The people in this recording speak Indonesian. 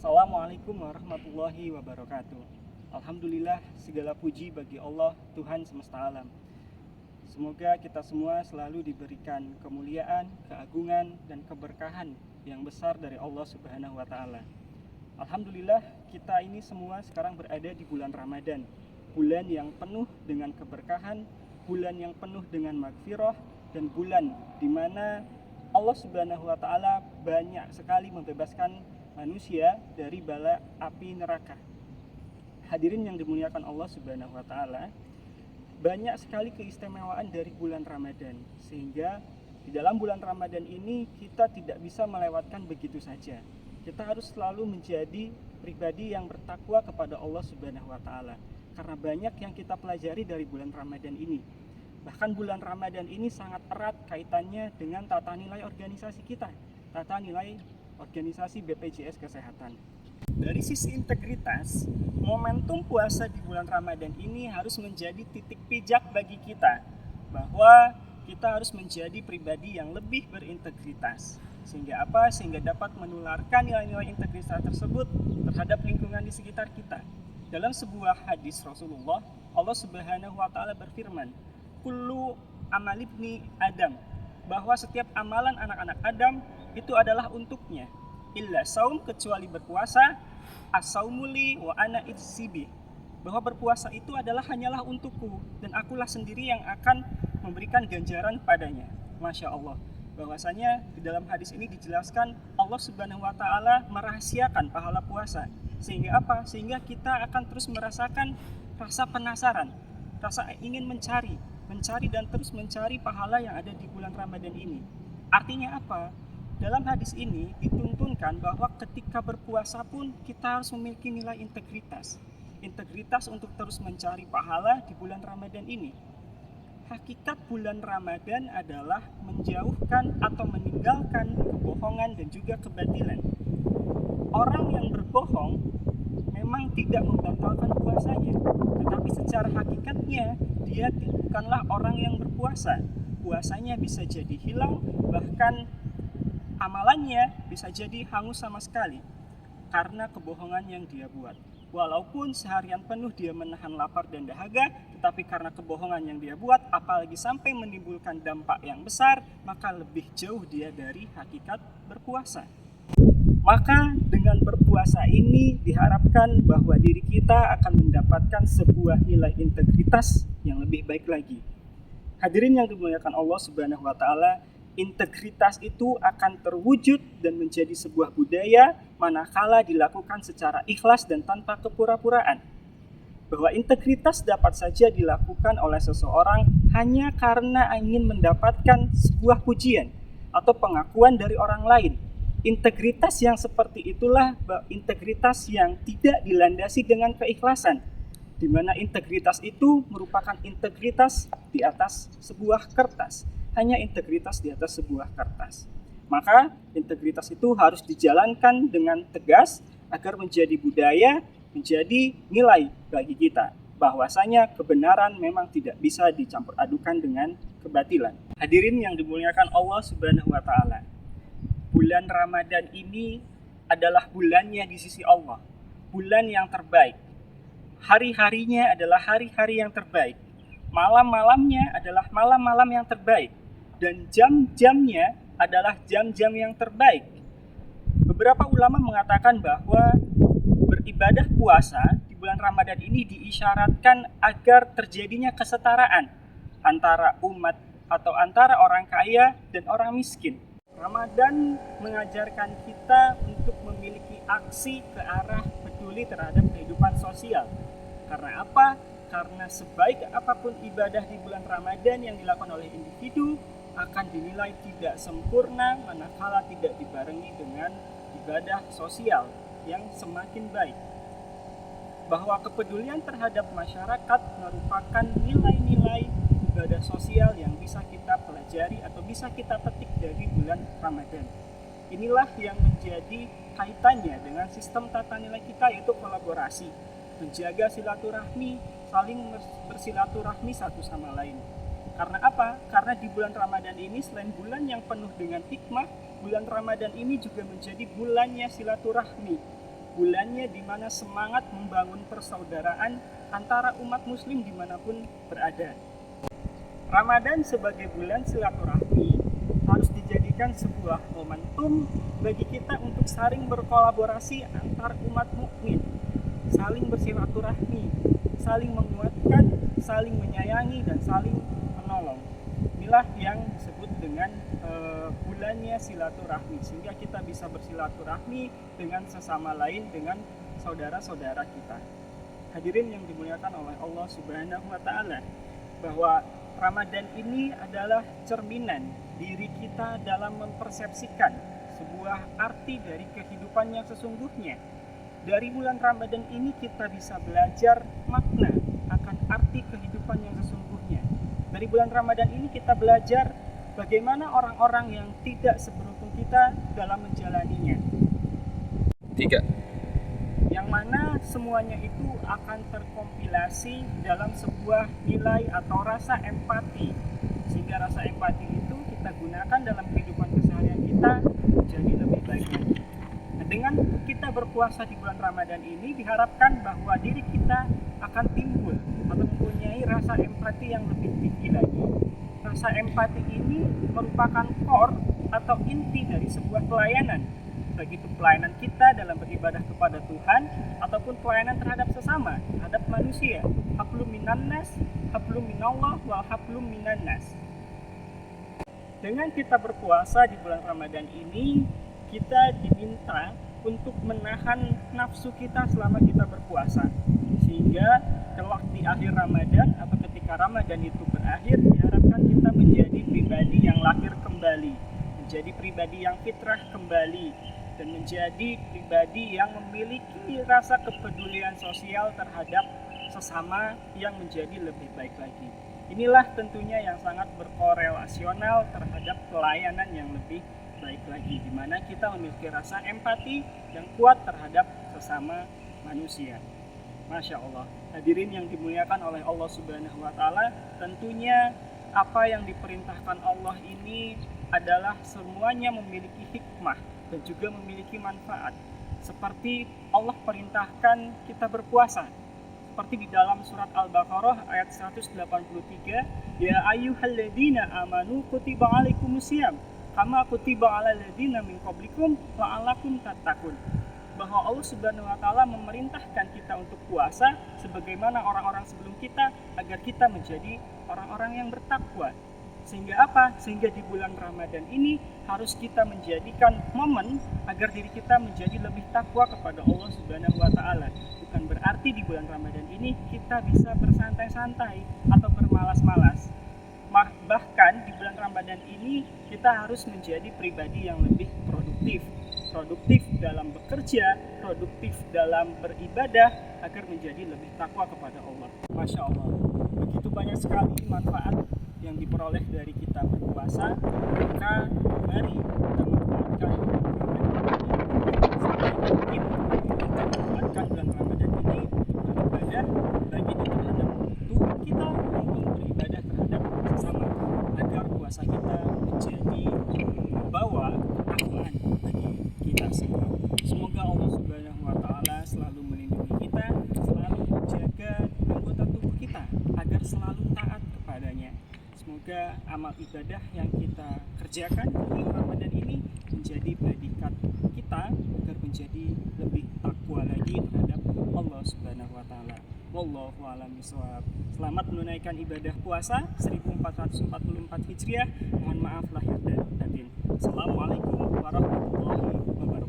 Assalamualaikum warahmatullahi wabarakatuh. Alhamdulillah, segala puji bagi Allah, Tuhan semesta alam. Semoga kita semua selalu diberikan kemuliaan, keagungan, dan keberkahan yang besar dari Allah Subhanahu wa Ta'ala. Alhamdulillah, kita ini semua sekarang berada di bulan Ramadan, bulan yang penuh dengan keberkahan, bulan yang penuh dengan magfirah, dan bulan di mana Allah Subhanahu wa Ta'ala banyak sekali membebaskan manusia dari bala api neraka. Hadirin yang dimuliakan Allah Subhanahu wa Ta'ala, banyak sekali keistimewaan dari bulan Ramadan, sehingga di dalam bulan Ramadan ini kita tidak bisa melewatkan begitu saja. Kita harus selalu menjadi pribadi yang bertakwa kepada Allah Subhanahu wa Ta'ala, karena banyak yang kita pelajari dari bulan Ramadan ini. Bahkan bulan Ramadan ini sangat erat kaitannya dengan tata nilai organisasi kita, tata nilai organisasi BPJS Kesehatan. Dari sisi integritas, momentum puasa di bulan Ramadan ini harus menjadi titik pijak bagi kita bahwa kita harus menjadi pribadi yang lebih berintegritas. Sehingga apa? Sehingga dapat menularkan nilai-nilai integritas tersebut terhadap lingkungan di sekitar kita. Dalam sebuah hadis Rasulullah, Allah Subhanahu wa Ta'ala berfirman, "Kullu amal ibni Adam", bahwa setiap amalan anak-anak Adam itu adalah untuknya, illa saum, kecuali berpuasa, as-saumuli wa ana ijzibi, bahwa berpuasa itu hanyalah untukku dan akulah sendiri yang akan memberikan ganjaran padanya. Masya Allah, bahwasanya di dalam hadis ini dijelaskan Allah Subhanahu wa Ta'ala merahasiakan pahala puasa, sehingga apa? Sehingga kita akan terus merasakan rasa penasaran, rasa ingin mencari dan terus mencari pahala yang ada di bulan Ramadan ini. Artinya apa? Dalam hadis ini dituntunkan bahwa ketika berpuasa pun kita harus memiliki nilai integritas. Integritas untuk terus mencari pahala di bulan Ramadan ini. Hakikat bulan Ramadan adalah menjauhkan atau meninggalkan kebohongan dan juga kebatilan. Orang yang berbohong memang tidak membatalkan puasanya, tetapi secara hakikatnya dia bukanlah orang yang berpuasa. Puasanya bisa jadi hilang, bahkan amalannya bisa jadi hangus sama sekali karena kebohongan yang dia buat. Walaupun seharian penuh dia menahan lapar dan dahaga, tetapi karena kebohongan yang dia buat, apalagi sampai menimbulkan dampak yang besar, maka lebih jauh dia dari hakikat berpuasa. Maka dengan berpuasa ini diharapkan bahwa diri kita akan mendapatkan sebuah nilai integritas yang lebih baik lagi. Hadirin yang dimuliakan Allah Subhanahu wa Ta'ala, integritas itu akan terwujud dan menjadi sebuah budaya manakala dilakukan secara ikhlas dan tanpa kepura-puraan. Bahwa integritas dapat saja dilakukan oleh seseorang hanya karena ingin mendapatkan sebuah pujian atau pengakuan dari orang lain. Integritas yang seperti itulah integritas yang tidak dilandasi dengan keikhlasan, di mana integritas itu merupakan integritas di atas sebuah kertas, hanya integritas di atas sebuah kertas. Maka integritas itu harus dijalankan dengan tegas agar menjadi budaya, menjadi nilai bagi kita, bahwasanya kebenaran memang tidak bisa dicampur adukan dengan kebatilan. Hadirin yang dimuliakan Allah Subhanahu wa Ta'ala, bulan Ramadan ini adalah bulannya di sisi Allah, bulan yang terbaik. Hari-harinya adalah hari-hari yang terbaik, malam-malamnya adalah malam-malam yang terbaik, dan jam-jamnya adalah jam-jam yang terbaik. Beberapa ulama mengatakan bahwa beribadah puasa di bulan Ramadan ini diisyaratkan agar terjadinya kesetaraan antara umat atau antara orang kaya dan orang miskin. Ramadan mengajarkan kita untuk memiliki aksi ke arah peduli terhadap kehidupan sosial. Karena apa? Karena sebaik apapun ibadah di bulan Ramadan yang dilakukan oleh individu akan dinilai tidak sempurna manakala tidak dibarengi dengan ibadah sosial yang semakin baik. Bahwa kepedulian terhadap masyarakat merupakan nilai-nilai ibadah sosial yang bisa kita pelajari atau bisa kita petik dari bulan Ramadan. Inilah yang menjadi kaitannya dengan sistem tata nilai kita, yaitu kolaborasi, menjaga silaturahmi, saling bersilaturahmi satu sama lain. Karena apa? Karena di bulan Ramadan ini selain bulan yang penuh dengan hikmah, bulan Ramadan ini juga menjadi bulannya silaturahmi. bulannya di mana semangat membangun persaudaraan antara umat muslim dimanapun berada. Ramadan sebagai bulan silaturahmi harus dijadikan sebuah momentum bagi kita untuk saling berkolaborasi antar umat mukmin, saling bersilaturahmi, saling menguatkan, saling menyayangi, dan saling menolong. Inilah yang disebut dengan bulannya silaturahmi, sehingga kita bisa bersilaturahmi dengan sesama lain, dengan saudara-saudara kita. Hadirin yang dimuliakan oleh Allah Subhanahu wa Ta'ala, bahwa Ramadan ini adalah cerminan diri kita dalam mempersepsikan sebuah arti dari kehidupan yang sesungguhnya. Dari bulan Ramadan ini kita bisa belajar makna akan arti kehidupan yang sesungguhnya. Dari bulan Ramadan ini kita belajar bagaimana orang-orang yang tidak seberuntung kita dalam menjalaninya. 3. Yang mana semuanya itu akan terkompilasi dalam sebuah nilai atau rasa empati, sehingga rasa empati itu kita gunakan dalam kehidupan keseharian kita menjadi lebih baik lagi. Nah, dengan kita berpuasa di bulan Ramadan ini diharapkan bahwa diri kita akan timbul atau mempunyai rasa empati yang lebih tinggi lagi. Rasa empati ini merupakan core atau inti dari sebuah pelayanan, baik itu pelayanan kita dalam beribadah kepada Tuhan ataupun pelayanan terhadap sesama, terhadap manusia. Hablum minannas, hablum minallah, wal hablum minannas. Dengan kita berpuasa di bulan Ramadan ini, kita diminta untuk menahan nafsu kita selama kita berpuasa, sehingga kelak di akhir Ramadan atau ketika Ramadan itu berakhir, diharapkan kita menjadi pribadi yang lahir kembali, menjadi pribadi yang fitrah kembali, dan menjadi pribadi yang memiliki rasa kepedulian sosial terhadap sesama yang menjadi lebih baik lagi. Inilah tentunya yang sangat berkorelasional terhadap pelayanan yang lebih baik lagi, di mana kita memiliki rasa empati yang kuat terhadap sesama manusia. Masya Allah. Hadirin yang dimuliakan oleh Allah Subhanahu wa Ta'ala, tentunya apa yang diperintahkan Allah ini adalah semuanya memiliki hikmah dan juga memiliki manfaat. Seperti Allah perintahkan kita berpuasa, seperti di dalam surat Al-Baqarah ayat 183, ya ayyuhalladzina amanu kutiba alaikumusiyam kama kutiba alal ladzina min qablikum la'allakum tattaqun. Bahwa Allah Subhanahu wa Ta'ala memerintahkan kita untuk puasa sebagaimana orang-orang sebelum kita, agar kita menjadi orang-orang yang bertakwa. Sehingga apa? Sehingga di bulan Ramadan ini harus kita menjadikan momen agar diri kita menjadi lebih takwa kepada Allah Subhanahu wa Ta'ala. Bukan berarti di bulan Ramadan ini kita bisa bersantai-santai atau bermalas-malas. Bahkan di bulan Ramadan ini kita harus menjadi pribadi yang lebih produktif. Produktif dalam bekerja, produktif dalam beribadah, agar menjadi lebih takwa kepada Allah. Masya Allah, begitu banyak sekali manfaat yang diperoleh dari kita berpuasa. Maka mari kita manfaatkan bulan Ramadan ini untuk beribadah, baik itu terhadap Tuhan kita maupun beribadah terhadap sesama, agar puasa kita menjadi membawa ketakwaan bagi kita semua. Semoga Allah Subhanahu wa Ta'ala selalu melindungi kita, selalu menjaga anggota tubuh kita agar selalu taat kepadanya. Semoga amal ibadah yang kita kerjakan di Ramadan ini menjadi predikat kita agar menjadi lebih takwa lagi terhadap Allah Subhanahu wa Ta'ala. Wallahu a'lam bishawab. Selamat menunaikan ibadah puasa 1444 Hijriah. Mohon maaf lahir dan batin. Assalamualaikum warahmatullahi wabarakatuh.